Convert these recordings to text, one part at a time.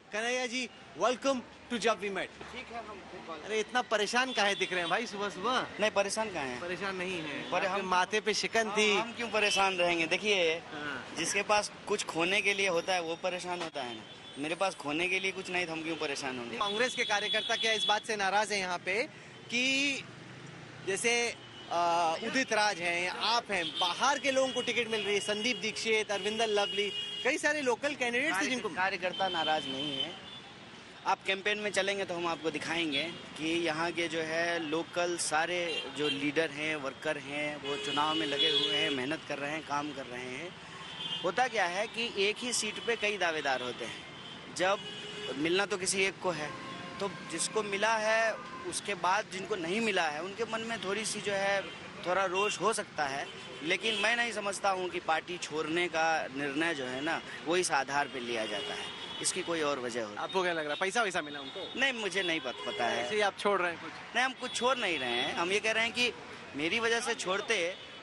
Kanhaiya ji, welcome to जब we met. ठीक है, हम अरे इतना परेशान काहे दिख रहे हैं भाई सुबह सुबह? नहीं परेशान कहाँ हैं? परेशान नहीं है पर आपके हम माथे पे शिकन थी। हम क्यों परेशान रहेंगे? देखिए, हाँ। जिसके पास कुछ खोने के लिए होता है वो परेशान होता है ना। मेरे पास खोने के लिए कुछ नहीं था, हम क्यों परेशान होंगे? कांग्रेस के कार्यकर्ता क्या इस बात से नाराज हैं यहाँ पे कि जैसे उदित राज हैं, आप हैं, बाहर के लोगों को टिकट मिल रही है, संदीप दीक्षित, अरविंदर लवली, कई सारे लोकल कैंडिडेट्स हैं जिनको। कार्यकर्ता नाराज नहीं है। आप कैंपेन में चलेंगे तो हम आपको दिखाएंगे कि यहाँ के जो है लोकल सारे जो लीडर हैं, वर्कर हैं, वो चुनाव में लगे हुए हैं, मेहनत कर रहे हैं, काम कर रहे हैं। होता क्या है कि एक ही सीट पे कई दावेदार होते हैं। जब मिलना तो किसी एक को है, तो जिसको मिला है उसके बाद जिनको नहीं मिला है उनके मन में थोड़ी सी जो है थोड़ा रोष हो सकता है। लेकिन मैं नहीं समझता हूँ कि पार्टी छोड़ने का निर्णय जो है ना वो इस आधार पे लिया जाता है। इसकी कोई और वजह हो। आपको क्या लग रहा है, पैसा वैसा मिला उनको? नहीं, मुझे नहीं पता है। ऐसे ही आप छोड़ रहे हैं कुछ? नहीं, हम कुछ छोड़ नहीं रहे हैं। हम ये कह रहे हैं कि मेरी वजह से छोड़ते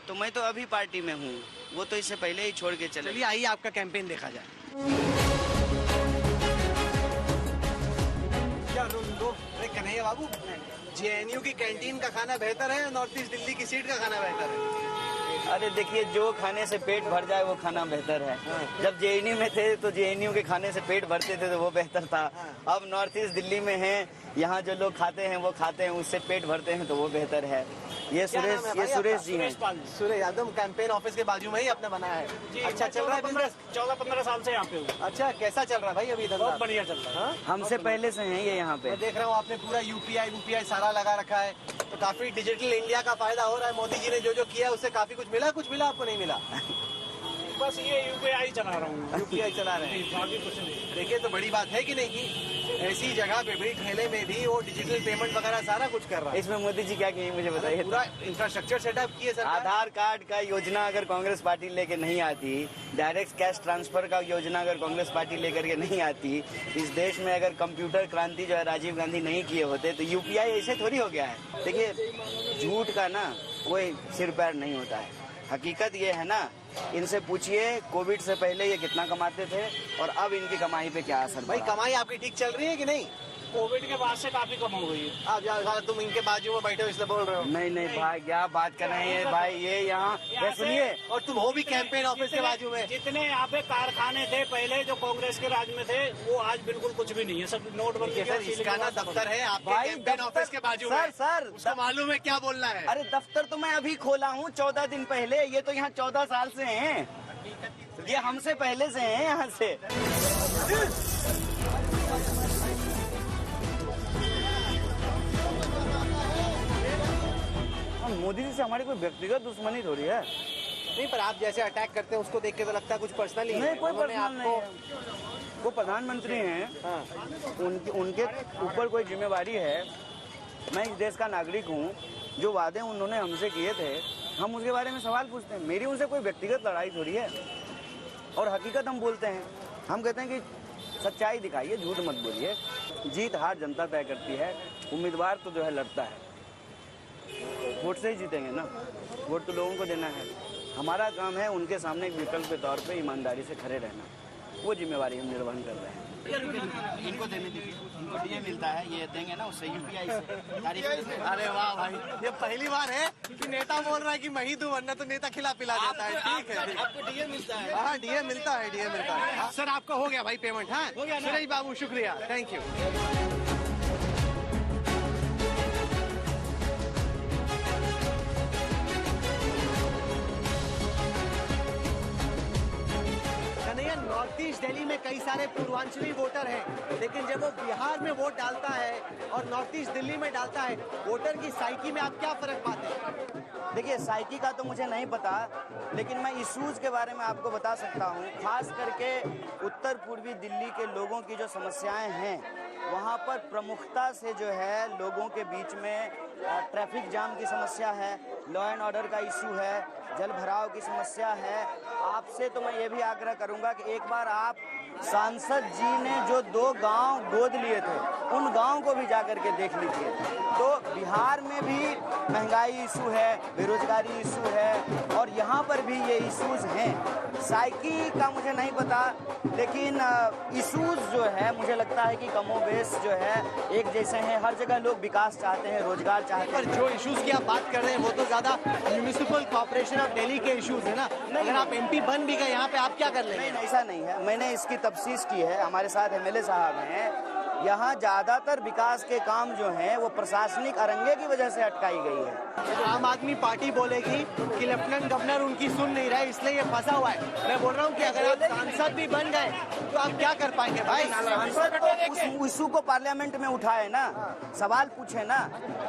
तो मैं तो अभी पार्टी में हूँ, वो तो इससे पहले ही छोड़ के चले। चलिए आइए आपका कैंपेन देखा जाए। क्या दो? अरे कन्हैया बाबू, जेएनयू की कैंटीन का खाना बेहतर है या नॉर्थ ईस्ट दिल्ली की सीट का खाना बेहतर है? अरे देखिए, जो खाने से पेट भर जाए वो खाना बेहतर है। जब जेएनयू में थे तो जेएनयू के खाने से पेट भरते थे तो वो बेहतर था। अब नॉर्थ ईस्ट दिल्ली में हैं, यहाँ जो लोग खाते हैं वो खाते हैं, उससे पेट भरते हैं तो वो बेहतर है। ये सुरेश जी हैं। सुरेश यादव कैंपेन ऑफिस के बाजू में ही अपना बनाया है। अच्छा चल रहा है बिजनेस? 14-15 साल से यहाँ पे हूँ। अच्छा, कैसा चल रहा है भाई अभी? बहुत बढ़िया चल रहा है। हमसे पहले से हैं ये यहाँ पे। मैं देख रहा हूँ आपने पूरा यूपीआई सारा लगा रखा है, तो काफी डिजिटल इंडिया का फायदा हो रहा है। मोदी जी ने जो किया उससे काफी कुछ मिला आपको नहीं मिला? बस ये यूपीआई चला रहा हूँ। यूपीआई चला रहे हैं, बाकी कुछ नहीं। देखिए तो बड़ी बात है कि नहीं कि ऐसी जगह पे भी, ठेले में भी वो डिजिटल पेमेंट वगैरह सारा कुछ कर रहा है। इसमें मोदी जी क्या किए मुझे बताइए। पूरा इंफ्रास्ट्रक्चर सेटअप किए सर। आधार कार्ड का योजना अगर कांग्रेस पार्टी लेके नहीं आती, डायरेक्ट कैश ट्रांसफर का योजना अगर कांग्रेस पार्टी लेकर के नहीं आती, इस देश में अगर कंप्यूटर क्रांति जो है राजीव गांधी नहीं किए होते तो यूपीआई ऐसे थोड़ी हो गया है। देखिए, झूठ का ना कोई सिर पैर नहीं होता है। हकीकत ये है ना, इनसे पूछिए कोविड से पहले ये कितना कमाते थे और अब इनकी कमाई पे क्या असर। भाई कमाई आपकी ठीक चल रही है कि नहीं? कोविड के बाद से काफी कम हो गई है। आप तुम इनके बाजू में बैठे हो इसलिए बोल रहे हो? नहीं भाई, क्या बात कर रहे हैं भाई, ये यहाँ सुनिए। और तुम हो भी कैंपेन ऑफिस के बाजू में। जितने यहाँ पे कारखाने थे पहले जो कांग्रेस के राज में थे, वो आज बिल्कुल कुछ भी नहीं है। सब नोटबंदी। सर इसका ना दफ्तर है आपके कैंपेन ऑफिस के बाजू में। सर उसको मालूम है क्या बोलना है? अरे दफ्तर तो मैं अभी खोला हूँ 14 दिन पहले। ये तो यहाँ 14 साल से हैं, ये हमसे पहले से हैं यहाँ से। मोदी जी से हमारी कोई व्यक्तिगत दुश्मनी थोड़ी है। नहीं, पर आप जैसे अटैक करते हैं उसको देख के तो लगता है कुछ पर्सनली नहीं, कोई पर्सनल नहीं है। वो प्रधानमंत्री हैं, उनके ऊपर कोई जिम्मेवारी है। मैं इस देश का नागरिक हूँ, जो वादे उन्होंने हमसे किए थे हम उसके बारे में सवाल पूछते हैं। मेरी उनसे कोई व्यक्तिगत लड़ाई थोड़ी है। और हकीकत हम बोलते हैं, हम कहते हैं कि सच्चाई दिखाइए, झूठ मत बोलिए। जीत हार जनता तय करती है, उम्मीदवार तो जो है लड़ता है, वोट से ही जीतेंगे ना। वोट तो लोगों को देना है। हमारा काम है उनके सामने एक विकल्प के तौर पे ईमानदारी से खड़े रहना। वो जिम्मेवारी हम निर्वहन कर रहे हैं। इनको देने दीजिए, इनको डीए मिलता है, ये देंगे ना उससे यूपीआई से। अरे वाह भाई, ये पहली बार है कि नेता बोल रहा है कि मैं ही दूं, वरना तो नेता खिला पिला देता है। ठीक है, आपको डीए मिलता है? हाँ डीए मिलता है। सर आपका हो गया भाई पेमेंट? हाँ हो गया। सुरेश बाबू शुक्रिया, thank you. North east Delhi में कई सारे पूर्वांचली वोटर हैं, लेकिन जब वो बिहार में वोट डालता है और नॉर्थ ईस्ट दिल्ली में डालता है, वोटर की साइकी में आप क्या फर्क पाते हैं? देखिए, साइकी का तो मुझे नहीं पता, लेकिन मैं इशूज के बारे में आपको बता सकता हूँ। खास करके उत्तर पूर्वी दिल्ली के लोगों की जो समस्याएं हैं, वहाँ पर प्रमुखता से जो है लोगों के बीच में ट्रैफिक जाम की समस्या है, लॉ एंड ऑर्डर का इशू है, जल भराव की समस्या है। आपसे तो मैं ये भी आग्रह करूंगा कि एक बार आप सांसद जी ने जो 2 गांव गोद लिए थे उन गांव को भी जाकर के देख लीजिए। तो बिहार में भी महंगाई इशू है, बेरोजगारी इशू है और यहाँ पर भी ये इश्यूज हैं। साइकी का मुझे नहीं पता, लेकिन इश्यूज जो है मुझे लगता है कि कमोबेश जो है एक जैसे हैं। हर जगह लोग विकास चाहते हैं, रोजगार चाहते पर हैं। जो इश्यूज की आप बात कर रहे हैं वो तो ज्यादा म्यूनिसिपल कॉर्पोरेशन ऑफ दिल्ली के इश्यूज है ना। अगर आप एमपी बन भी गए यहाँ पे आप क्या कर लेंगे? नहीं, ऐसा नहीं है। मैंने इसकी तफ्सीस की है, हमारे साथ एमएलए साहब हैं। यहाँ ज्यादातर विकास के काम जो हैं वो प्रशासनिक अरंगे की वजह से अटकाई गई है। आम आदमी पार्टी बोलेगी कि लेफ्टिनेंट गवर्नर उनकी सुन नहीं रहा है इसलिए ये फंसा हुआ है। मैं बोल रहा हूँ कि अगर आप सांसद भी बन गए तो आप क्या कर पाएंगे भाई? सांसद तो उस इशू को पार्लियामेंट में उठाए ना, सवाल पूछे ना।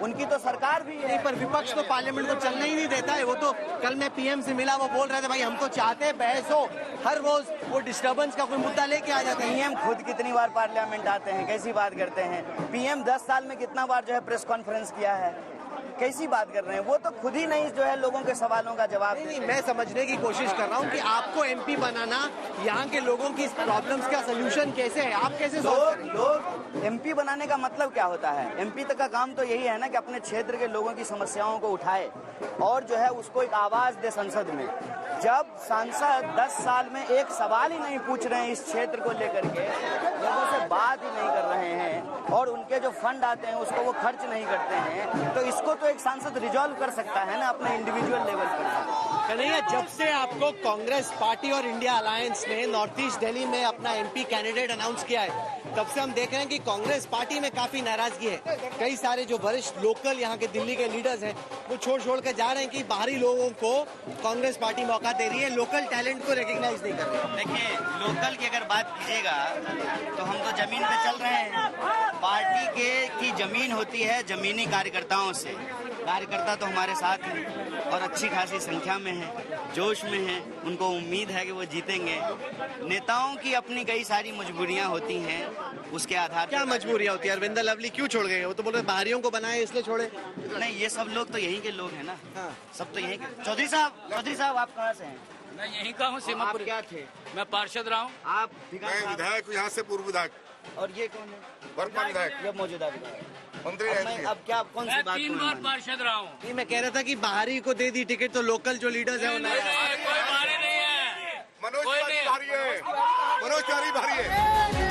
उनकी तो सरकार भी है। नहीं, पर विपक्ष तो पार्लियामेंट को चलने ही नहीं देता है। वो तो कल मैं पीएम से मिला, वो बोल रहे थे भाई हम तो चाहते हैं बहस हो, हर रोज वो डिस्टर्बेंस का कोई मुद्दा लेके आ जाते हैं। पीएम खुद कितनी बार पार्लियामेंट आते हैं, कैसी बात करते हैं? पीएम 10 साल में कितना बार जो है प्रेस कॉन्फ्रेंस किया है, कैसी बात कर रहे हैं? वो तो खुद ही नहीं जो है लोगों के सवालों का जवाब। नहीं, मैं समझने की कोशिश कर रहा हूँ कि आपको एमपी बनाना, यहाँ के लोगों की प्रॉब्लम्स का सोल्यूशन कैसे है, आप कैसे लोग एमपी बनाने का मतलब क्या होता है? एमपी तक का काम तो यही है ना कि अपने क्षेत्र के लोगों की समस्याओं को उठाए और जो है उसको एक आवाज दे संसद में। जब सांसद 10 साल में एक सवाल ही नहीं पूछ रहे हैं इस क्षेत्र को लेकर के, लोगों से बात ही नहीं कर रहे हैं और उनके जो फंड आते हैं उसको वो खर्च नहीं करते हैं, तो इसको तो एक सांसद रिजॉल्व कर सकता है ना अपने इंडिविजुअल लेवल पर। कन्हैया, जब से आपको कांग्रेस पार्टी और इंडिया अलायंस ने नॉर्थ ईस्ट दिल्ली में अपना एमपी कैंडिडेट अनाउंस किया है, तब से हम देख रहे हैं कि कांग्रेस पार्टी में काफी नाराजगी है। कई सारे जो वरिष्ठ लोकल यहाँ के दिल्ली के लीडर्स हैं वो छोड़ के जा रहे हैं कि बाहरी लोगों को कांग्रेस पार्टी मौका दे रही है, लोकल टैलेंट को रिकॉग्नाइज नहीं कर रही। देखिए, लोकल की अगर बात कीजिएगा तो हम तो जमीन पे चल रहे हैं। पार्टी की जमीन होती है जमीनी कार्यकर्ताओं से। कार्यकर्ता तो हमारे साथ हैं और अच्छी खासी संख्या में हैं, जोश में हैं, उनको उम्मीद है कि वो जीतेंगे। नेताओं की अपनी कई सारी मजबूरियां होती हैं, उसके आधार पर। क्या मजबूरियां होती है? अरविंदर लवली क्यों छोड़ गए? वो तो बोल रहे बाहरियों को बनाए इसलिए छोड़े। नहीं, ये सब लोग तो यहीं के लोग हैं ना। हाँ। सब तो यहीं के। चौधरी साहब आप कहाँ से हैं? मैं यहीं का हूँ, आप सीमापुर। क्या थे? मैं पार्षद रहा हूँ। आप मैं विधायक हूँ, यहाँ से पूर्व विधायक, और ये कौन है? वर्तमान विधायक, ये मौजूदा विधायक। मंत्री अब रह मैं चुके। अब क्या कौन सी मैं बात 3 बोलूं बार मैं? पार्षद रहा हूँ। नहीं, मैं कह रहा था कि बाहरी को दे दी टिकट तो लोकल जो लीडर्स हैं वो नाराज हैं। कोई बारे नहीं है। मनोज कोई तिवारी नहीं। भारी है, मनोज तिवारी भारी है।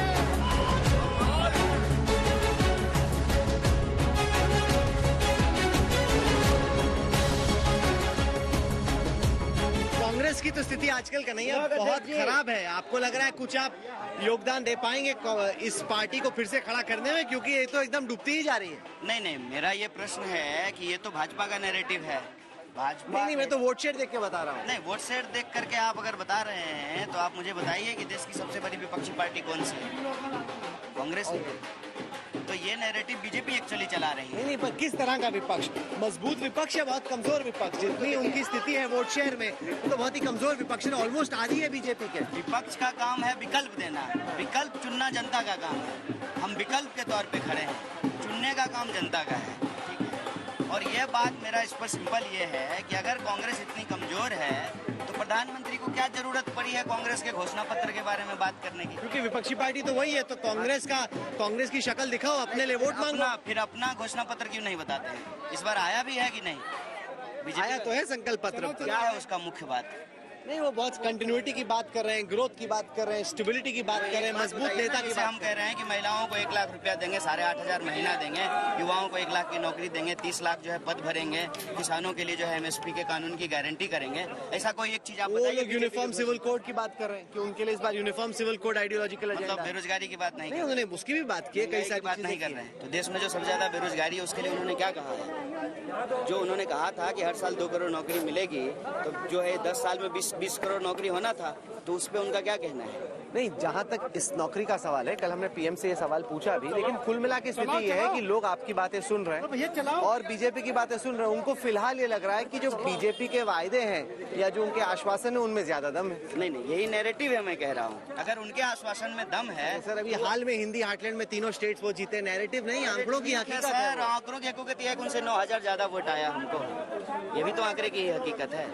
कांग्रेस की तो स्थिति आजकल का नहीं है, बहुत खराब है। आपको लग रहा है कुछ आप योगदान दे पाएंगे इस पार्टी को फिर से खड़ा करने में, क्योंकि ये तो एकदम डूबती ही जा रही है। नहीं, मेरा ये प्रश्न है कि ये तो भाजपा का नैरेटिव है। भाजपा नहीं, मैं तो वोट शेयर देख के बता रहा हूँ। नहीं, वोट शेयर देख करके आप अगर बता रहे हैं तो आप मुझे बताइए कि देश की सबसे बड़ी विपक्षी पार्टी कौन सी है? कांग्रेस है। तो ये नैरेटिव बीजेपी एक्चुअली चला रही है। नहीं, पर किस तरह का विपक्ष? मजबूत विपक्ष या बहुत कमजोर विपक्ष? जितनी उनकी स्थिति है वोट शेयर में तो बहुत ही कमजोर विपक्ष है, ऑलमोस्ट आधी है बीजेपी के। विपक्ष का काम है विकल्प देना, विकल्प चुनना जनता का काम है। हम विकल्प के तौर पे खड़े हैं, चुनने का काम जनता का है। ठीक है, और यह बात मेरा इस पर सिंपल ये है कि अगर कांग्रेस इतनी कमजोर है तो प्रधानमंत्री को क्या जरूरत पड़ी है कांग्रेस के घोषणा पत्र के बारे में बात करने की? क्योंकि विपक्षी पार्टी तो वही है, तो कांग्रेस की शक्ल दिखाओ, अपने लिए वोट मांगो। फिर अपना घोषणा पत्र क्यों नहीं बताते हैं? इस बार आया भी है कि नहीं? आया तो है संकल्प पत्र। क्या है उसका मुख्य बात? नहीं, वो बहुत कंटिन्यूटी की बात कर रहे हैं, ग्रोथ की बात कर रहे हैं, स्टेबिलिटी की बात कर रहे हैं, मजबूत नेता की जैसे बात। हम कह रहे हैं कि महिलाओं को 1 लाख रुपया देंगे, 8,500 महीना देंगे, युवाओं को 1 लाख की नौकरी देंगे, 30 लाख जो है पद भरेंगे, किसानों के लिए जो है MSP के कानून की गारंटी करेंगे। ऐसा कोई एक चीज आप वो बताइए। लोग यूनिफॉर्म सिविल कोड की बात कर रहे हैं कि उनके लिए इस बार यूनिफॉर्म सिविल कोड आइडियोलॉजिकल मतलब एजेंडा। बेरोजगारी की बात नहीं नहीं, कर उन्होंने उसकी भी बात की है, कई सारी बात नहीं कर रहे हैं। तो देश में जो सबसे ज्यादा बेरोजगारी है उसके लिए उन्होंने क्या कहा है? जो उन्होंने कहा था कि हर साल 2 करोड़ नौकरी मिलेगी, तो जो है 10 साल में 20 करोड़ नौकरी होना था, तो उस पे उनका क्या कहना है? नहीं, जहाँ तक इस नौकरी का सवाल है, कल हमने पीएम से ये सवाल पूछा भी, लेकिन कुल मिला के स्थिति ये है कि लोग आपकी बातें सुन रहे हैं और बीजेपी की बातें सुन रहे हैं। उनको फिलहाल ये लग रहा है कि जो बीजेपी के वायदे हैं या जो उनके आश्वासन है उनमें ज्यादा दम है। नहीं, यही नैरेटिव है। मैं कह रहा हूँ अगर उनके आश्वासन में दम है। सर, अभी हाल में हिंदी हार्टलैंड में 3 स्टेट्स वो जीते, नैरेटिव नहीं, आंकड़ों की हकीकत है। सर, आंकड़ों की हकीकत यह है कि उनसे 9,000 ज्यादा वोट आया हमको। ये भी तो आंकड़े की हकीकत है।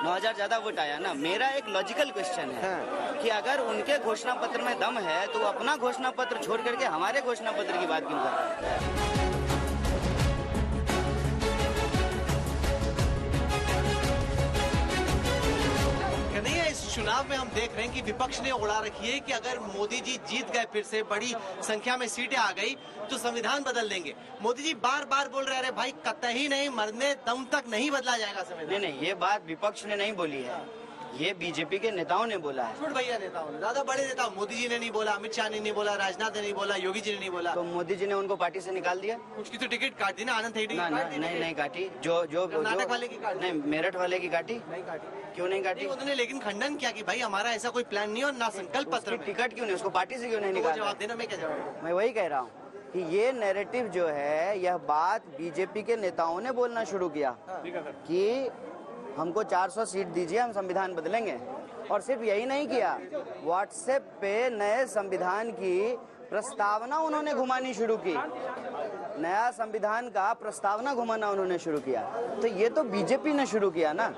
9,000 ज्यादा वोट आया ना। मेरा एक लॉजिकल क्वेश्चन है कि अगर उनके घोषणा पत्र में दम है तो वो अपना घोषणा पत्र छोड़ करके हमारे घोषणा पत्र की बात क्यों कर रहे हैं? कन्हैया, इस चुनाव में हम देख रहे हैं कि विपक्ष ने उड़ा रखी है कि अगर मोदी जी जीत गए, फिर से बड़ी संख्या में सीटें आ गई तो संविधान बदल देंगे। मोदी जी बार बार बोल रहे हैं भाई कतई नहीं, मरने दम तक नहीं बदला जाएगा संविधान। नहीं, ये बात विपक्ष ने नहीं बोली है, ये बीजेपी के नेताओं ने बोला है। छोड़ भैया नेताओं ने, ज्यादा बड़े नेता, मोदी जी ने नहीं बोला, अमित शाह ने नहीं बोला, राजनाथ ने नहीं बोला, योगी जी ने नहीं बोला। तो मोदी जी ने उनको पार्टी से निकाल दिया। उसकी तो टिकट काट दी ना, आनंद हेगड़े ना, नहीं काटी। जो कर्नाटक वाले की काटी। नहीं, मेरठ वाले की काटी। नहीं काटी। क्यों नहीं काटी? उन्होंने लेकिन खंडन किया कि भाई हमारा ऐसा कोई प्लान नहीं और ना संकल्प पत्र में। टिकट क्यों नहीं, उसको पार्टी से क्यों नहीं तो निकाला? जवाब देना, मैं क्या जवाब दूं? मैं वही कह रहा हूँ कि ये नैरेटिव जो है, यह बात बीजेपी के नेताओं ने बोलना शुरू किया कि हमको 400 सीट दीजिए, हम संविधान बदलेंगे। और सिर्फ यही नहीं किया, व्हाट्सएप पे नए संविधान की प्रस्तावना उन्होंने घुमानी शुरू की, नया संविधान का प्रस्तावना घुमाना उन्होंने शुरू किया। तो ये तो बीजेपी ने शुरू किया ना।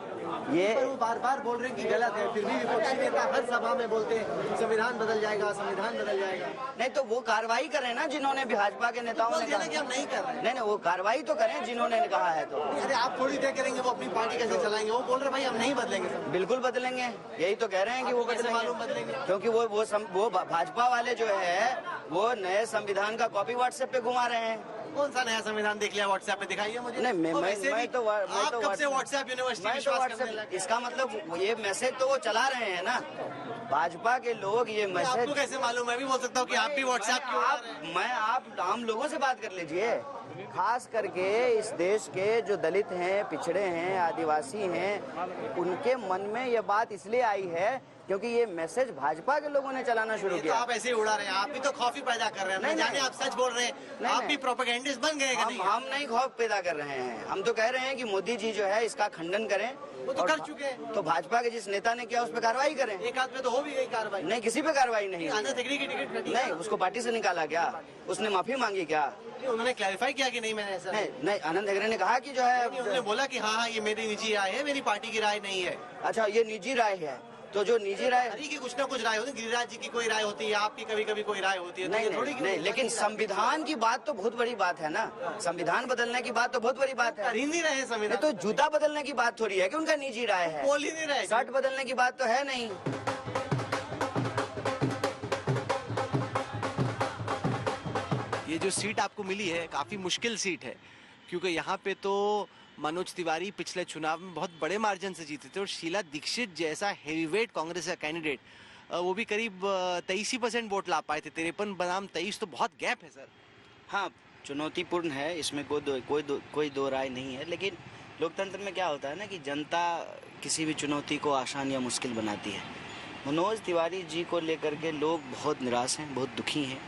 ये वो बार बार बोल रहे हैं कि गलत है, फिर भी विपक्षी नेता हर सभा में बोलते हैं संविधान बदल जाएगा, संविधान बदल जाएगा। नहीं तो वो कार्रवाई करें ना, जिन्होंने भाजपा के नेताओं ने कहा कि हम नहीं कर रहे। नहीं, वो कार्रवाई तो करें जिन्होंने कहा है। तो अरे आप थोड़ी देर करेंगे, वो अपनी पार्टी कैसे चलाएंगे? वो बोल रहे भाई हम नहीं बदलेंगे। बिल्कुल बदलेंगे, यही तो कह रहे हैं कि वो कैसे मालूम बदलेंगे? क्योंकि वो भाजपा वाले जो है वो नए संविधान का कॉपी व्हाट्सएप पे घुमा रहे हैं। कौन सा नया संविधान देख लिया व्हाट्सएप पे? दिखाइए मुझे। नहीं, मैं तो आप कब से व्हाट्सएप यूनिवर्सिटी विश्वास करने लगे? इसका मतलब ये मैसेज तो वो चला रहे हैं ना, भाजपा के लोग ये मैसेज। आपको कैसे मालूम? मैं भी बोल सकता हूँ कि आप भी व्हाट्सएप क्यों? आप आम लोगों से बात कर लीजिए, खास करके इस देश के जो दलित हैं, पिछड़े हैं, आदिवासी हैं, उनके मन में ये बात इसलिए आई है क्योंकि ये मैसेज भाजपा के लोगों ने चलाना शुरू किया। तो आप ऐसे ही उड़ा रहे हैं, आप भी तो खौफ ही पैदा कर रहे हैं। नहीं जाने आप सच बोल रहे हैं, आप भी प्रोपेगेंडिस्ट बन गए। हम नहीं खौफ पैदा कर रहे हैं, हम तो कह रहे हैं कि मोदी जी जो है इसका खंडन करें। वो तो कर चुके हैं। तो भाजपा के जिस नेता ने किया उस पर कार्रवाई करें। एक आध पे तो हो भी गई कार्रवाई। नहीं, किसी पे कार्रवाई नहीं। आनंद हेगड़े की टिकट कटी। नहीं, उसको पार्टी से निकाला क्या? उसने माफी मांगी क्या? उन्होंने क्लैरिफाई किया कि नहीं मैंने ऐसा नहीं, आनंद हेगड़े ने कहा कि जो है, उन्होंने बोला कि हाँ ये मेरी निजी राय है, मेरी पार्टी की राय नहीं है। अच्छा, ये निजी राय है, तो जो निजी राय हरी की कुछ ना कुछ राय होती है, गिरिराज जी की कोई राय होती है, आपकी कभी कभी कोई राय होती है। नहीं, लेकिन संविधान की बात तो बहुत बड़ी बात है ना। संविधान बदलने की बात तो बहुत बड़ी बात है। कर ही नहीं रहे संविधान। तो जूता बदलने की बात थोड़ी है कि उनका निजी राय है। बोल ही नहीं रहे। शर्ट बदलने की बात तो है नहीं। ये जो सीट आपको मिली है काफी मुश्किल सीट है, क्योंकि यहाँ पे तो मनोज तिवारी पिछले चुनाव में बहुत बड़े मार्जिन से जीते थे और शीला दीक्षित जैसा हेवीवेट कांग्रेस का कैंडिडेट वो भी करीब 83% वोट ला पाए थे। 53 बनाम 23 तो बहुत गैप है सर। हाँ, चुनौतीपूर्ण है, इसमें कोई दो राय नहीं है। लेकिन लोकतंत्र में क्या होता है ना कि जनता किसी भी चुनौती को आसान या मुश्किल बनाती है। मनोज तिवारी जी को लेकर के लोग बहुत निराश हैं, बहुत दुखी हैं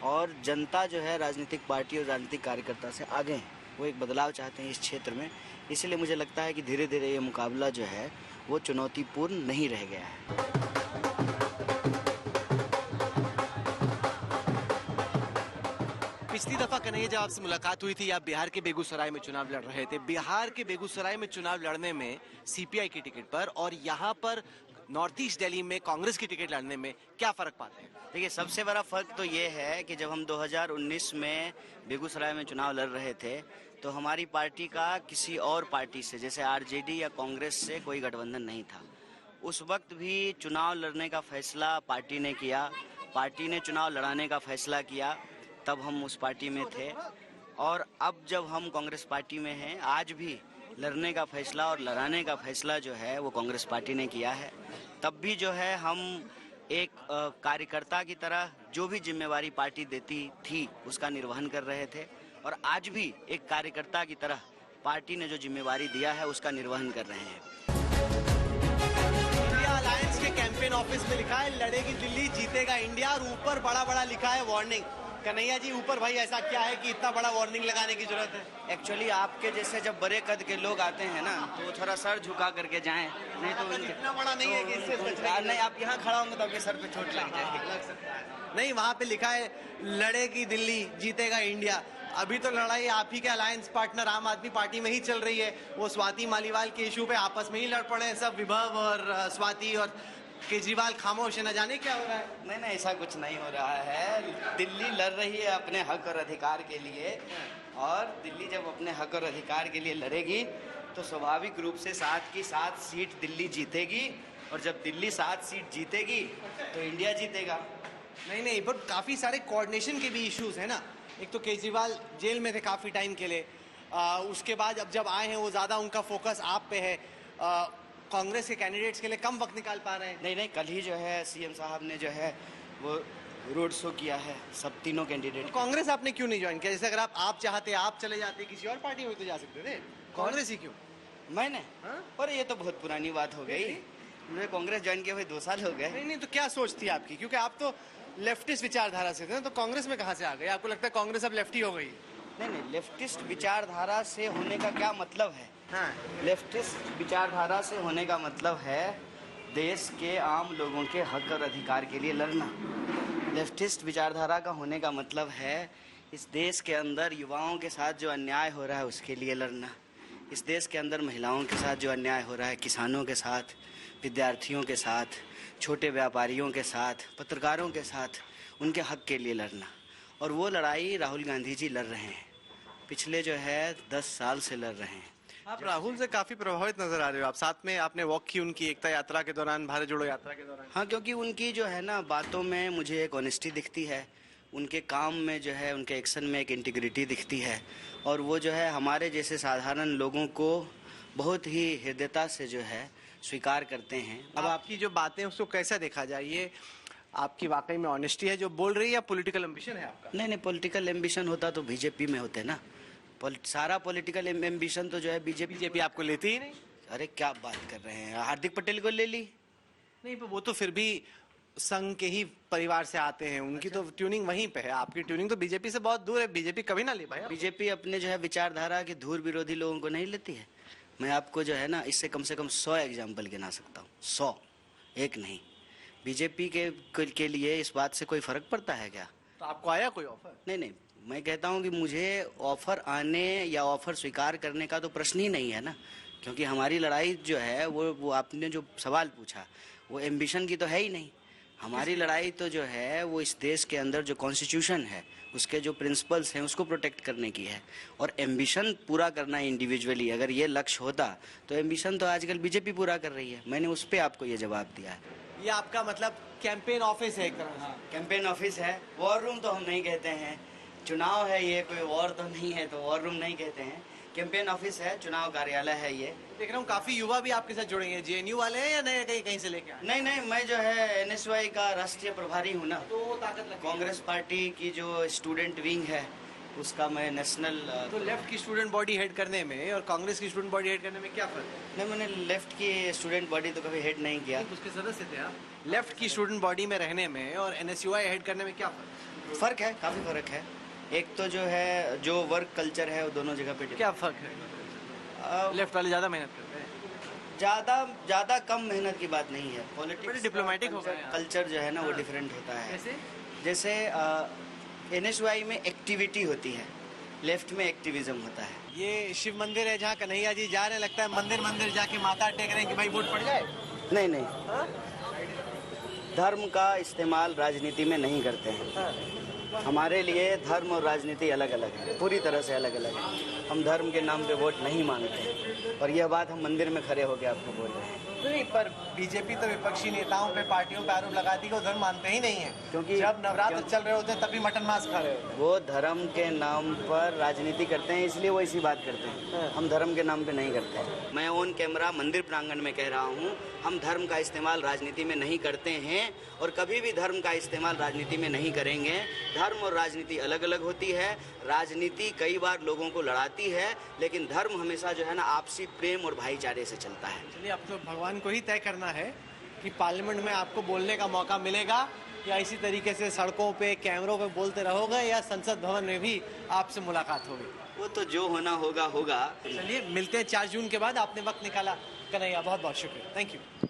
और जनता जो है राजनीतिक पार्टी और राजनीतिक कार्यकर्ता से आगे हैं। वो एक बदलाव चाहते हैं इस क्षेत्र में, इसलिए मुझे लगता है कि धीरे धीरे ये मुकाबला जो है वो चुनौतीपूर्ण नहीं रह गया है। पिछली दफा कन्हैया जब आपसे मुलाकात हुई थी, आप बिहार के बेगूसराय में चुनाव लड़ रहे थे। बिहार के बेगूसराय में चुनाव लड़ने में सीपीआई की टिकट पर और यहाँ पर नॉर्थ ईस्ट दिल्ली में कांग्रेस की टिकट लड़ने में क्या फर्क पाते हैं? देखिए, सबसे बड़ा फर्क तो ये है कि जब हम 2019 में बेगूसराय में चुनाव लड़ रहे थे तो हमारी पार्टी का किसी और पार्टी से, जैसे आरजेडी या कांग्रेस से, कोई गठबंधन नहीं था। उस वक्त भी चुनाव लड़ने का फैसला पार्टी ने किया, पार्टी ने चुनाव लड़ाने का फैसला किया, तब हम उस पार्टी में थे। और अब जब हम कांग्रेस पार्टी में हैं, आज भी लड़ने का फैसला और लड़ाने का फैसला जो है वो कांग्रेस पार्टी ने किया है। तब भी जो है हम एक कार्यकर्ता की तरह जो भी जिम्मेवारी पार्टी देती थी उसका निर्वहन कर रहे थे और आज भी एक कार्यकर्ता की तरह पार्टी ने जो जिम्मेवारी दिया है उसका निर्वहन कर रहे हैं। इंडिया अलायंस के कैंपेन ऑफिस में लिखा है लड़ेगी दिल्ली, जीतेगा इंडिया और ऊपर बड़ा बड़ा लिखा है वार्निंग। कन्हैया जी, ऊपर भाई ऐसा क्या है कि इतना बड़ा वार्निंग लगाने की जरूरत है? एक्चुअली आपके जैसे जब बड़े कद के लोग आते हैं ना तो वो थोड़ा सर झुका करके जाएं, नहीं तो इतना बड़ा नहीं है कि इससे नहीं, आप यहाँ खड़ा होंगे तो आपके सर पे चोट लग जाएगी। नहीं, वहाँ पे लिखा है लड़ेगी दिल्ली, जीतेगा इंडिया। अभी तो लड़ाई आप ही के अलायंस पार्टनर आम आदमी पार्टी में ही चल रही है। वो स्वाति मालीवाल के इशू पे आपस में ही लड़ पड़े हैं सब, विभव और स्वाति, और केजरीवाल खामोश है, न जाने क्या हो रहा है। नहीं नहीं, ऐसा कुछ नहीं हो रहा है। दिल्ली लड़ रही है अपने हक और अधिकार के लिए, और दिल्ली जब अपने हक और अधिकार के लिए लड़ेगी तो स्वाभाविक रूप से 7 की 7 सीट दिल्ली जीतेगी, और जब दिल्ली 7 सीट जीतेगी तो इंडिया जीतेगा। नहीं नहीं, पर काफी सारे कोऑर्डिनेशन के भी इश्यूज है ना। एक तो केजरीवाल जेल में थे काफी टाइम के लिए, उसके बाद अब जब आए हैं वो ज्यादा उनका फोकस आप पे है, कांग्रेस के कैंडिडेट्स के लिए कम वक्त निकाल पा रहे हैं। नहीं नहीं, कल ही जो है सीएम साहब ने जो है वो रोड शो किया है सब तीनों कैंडिडेट। तो कांग्रेस आपने क्यों नहीं ज्वाइन किया? जैसे अगर आप चाहते आप चले जाते, किसी और पार्टी में तो जा सकते थे, कांग्रेस ही क्यों? मैंने हाँ? और ये तो बहुत पुरानी बात हो गई, मुझे कांग्रेस ज्वाइन किए हुए 2 साल हो गए। नहीं नहीं, तो क्या सोच थी आपकी? क्योंकि आप तो लेफ्टिस्ट विचारधारा से थे ना, तो कांग्रेस में कहाँ से आ गए? आपको लगता है कांग्रेस अब लेफ्टी हो गई? नहीं नहीं, लेफ्टिस्ट विचारधारा से होने का क्या मतलब है? हाँ, लेफ्टिस्ट विचारधारा से होने का मतलब है देश के आम लोगों के हक और अधिकार के लिए लड़ना। लेफ्टिस्ट विचारधारा का होने का मतलब है इस देश के अंदर युवाओं के साथ जो अन्याय हो रहा है उसके लिए लड़ना। इस देश के अंदर महिलाओं के साथ जो अन्याय हो रहा है, किसानों के साथ, विद्यार्थियों के साथ, छोटे व्यापारियों के साथ, पत्रकारों के साथ, उनके हक के लिए लड़ना। और वो लड़ाई राहुल गांधी जी लड़ रहे हैं, पिछले जो है 10 साल से लड़ रहे हैं। आप राहुल से काफी प्रभावित नजर आ रहे हो। आप साथ में आपने वॉक की उनकी एकता यात्रा के दौरान, भारत जोड़ो यात्रा के दौरान। हाँ, क्योंकि उनकी जो है ना बातों में मुझे एक ऑनेस्टी दिखती है, उनके काम में जो है, उनके एक्शन में एक इंटीग्रिटी दिखती है, और वो जो है हमारे जैसे साधारण लोगों को बहुत ही हृदयता से जो है स्वीकार करते हैं। अब आपकी जो बातें उसको कैसा देखा जाए? ये आपकी वाकई में ऑनेस्टी है जो बोल रही है, या पॉलिटिकल एम्बिशन है आपका? नहीं नहीं, पॉलिटिकल एम्बिशन होता तो बीजेपी में होते ना। सारा पॉलिटिकल एम्बिशन तो जो है बीजेपी आपको लेती ही नहीं। अरे क्या बात कर रहे हैं, हार्दिक पटेल को ले ली। नहीं, पर वो तो फिर भी संघ के ही परिवार से आते हैं, उनकी तो ट्यूनिंग वहीं पे है। आपकी ट्यूनिंग तो बीजेपी से बहुत दूर है, बीजेपी कभी ना ले पाए। बीजेपी अपने जो है विचारधारा के धूर विरोधी लोगों को नहीं लेती है। मैं आपको जो है ना इससे कम से कम 100 एग्जाम्पल गिना सकता हूँ, 100, एक नहीं। बीजेपी के लिए इस बात से कोई फर्क पड़ता है क्या? तो आपको आया कोई ऑफर? नहीं नहीं, मैं कहता हूँ कि मुझे ऑफर आने या ऑफर स्वीकार करने का तो प्रश्न ही नहीं है ना, क्योंकि हमारी लड़ाई जो है वो आपने जो सवाल पूछा वो एम्बिशन की तो है ही नहीं। हमारी लड़ाई तो जो है वो इस देश के अंदर जो कॉन्स्टिट्यूशन है, उसके जो प्रिंसिपल्स हैं, उसको प्रोटेक्ट करने की है। और एम्बिशन पूरा करना इंडिविजुअली, अगर ये लक्ष्य होता तो एम्बिशन तो आजकल बीजेपी पूरा कर रही है। मैंने उस पर आपको ये जवाब दिया है। ये आपका मतलब कैंपेन ऑफिस है एक तरह से? कैंपेन ऑफिस है, वॉर रूम तो हम नहीं कहते हैं। चुनाव है ये, कोई वॉर तो नहीं है, तो वॉर रूम नहीं कहते हैं। कैंपेन ऑफिस है, चुनाव कार्यालय है ये। देख रहा हूँ काफी युवा भी आपके साथ जुड़ेंगे। जेएनयू वाले हैं या नए कहीं से लेके आए? नहीं नहीं, मैं जो है एनएसवाई का राष्ट्रीय प्रभारी हूँ ना, तो ताकत लगी। कांग्रेस पार्टी की जो स्टूडेंट विंग है उसका मैं नेशनल। तो लेफ्ट की स्टूडेंट बॉडी हेड करने में और कांग्रेस की स्टूडेंट बॉडी हेड करने में क्या फर्क है? नहीं, मैंने लेफ्ट की स्टूडेंट बॉडी तो कभी हेड नहीं किया। उसके सदस्य थे आप। लेफ्ट की स्टूडेंट बॉडी में रहने में और एनएसयूआई हेड करने में क्या फर्क? फर्क है, काफी फर्क है। एक तो जो है जो वर्क कल्चर है वो दोनों जगह पे क्या फर्क है? लेफ्ट वाले ज्यादा मेहनत करते हैं? ज्यादा कम मेहनत की बात नहीं है। पॉलिटिक्स डिप्लोमेटिक हो गए हैं। कल्चर जो है ना वो डिफरेंट होता है। कैसे? जैसे एनएसवाई में एक्टिविटी होती है, लेफ्ट में एक्टिविज्म होता है। ये शिव मंदिर है जहाँ कन्हैया जी जा रहे हैं, लगता है मंदिर जाके माथा टेक रहे हैं कि भाई वोट पड़ जाए। नहीं नहीं, धर्म का इस्तेमाल राजनीति में नहीं करते हैं। हमारे लिए धर्म और राजनीति अलग अलग है, पूरी तरह से अलग अलग है। हम धर्म के नाम पे वोट नहीं मांगते, और यह बात हम मंदिर में खड़े होकर आपको बोल रहे हैं। नहीं, पर बीजेपी तो विपक्षी नेताओं पे, पार्टियों पे आरोप लगाती है वो धर्म मानते ही नहीं है, क्योंकि जब नवरात्र चल रहे होते हैं तभी मटन मांस खा रहे होते हैं। वो धर्म के नाम पर राजनीति करते हैं, इसलिए वो ऐसी बात करते हैं। हम धर्म के नाम पे नहीं करते हैं। मैं ऑन कैमरा मंदिर प्रांगण में कह रहा हूँ, हम धर्म का इस्तेमाल राजनीति में नहीं करते हैं और कभी भी धर्म का इस्तेमाल राजनीति में नहीं करेंगे। धर्म और राजनीति अलग अलग होती है। राजनीति कई बार लोगों को लड़ाती है, लेकिन धर्म हमेशा जो है ना आपसी प्रेम और भाईचारे से चलता है। चलिए, अब तो भगवान को ही तय करना है कि पार्लियामेंट में आपको बोलने का मौका मिलेगा या इसी तरीके से सड़कों पे, कैमरों पे बोलते रहोगे, या संसद भवन में भी आपसे मुलाकात होगी। वो तो जो होना होगा होगा। चलिए, मिलते हैं 4 जून के बाद। आपने वक्त निकाला कन्हैया, बहुत बहुत शुक्रिया, थैंक यू।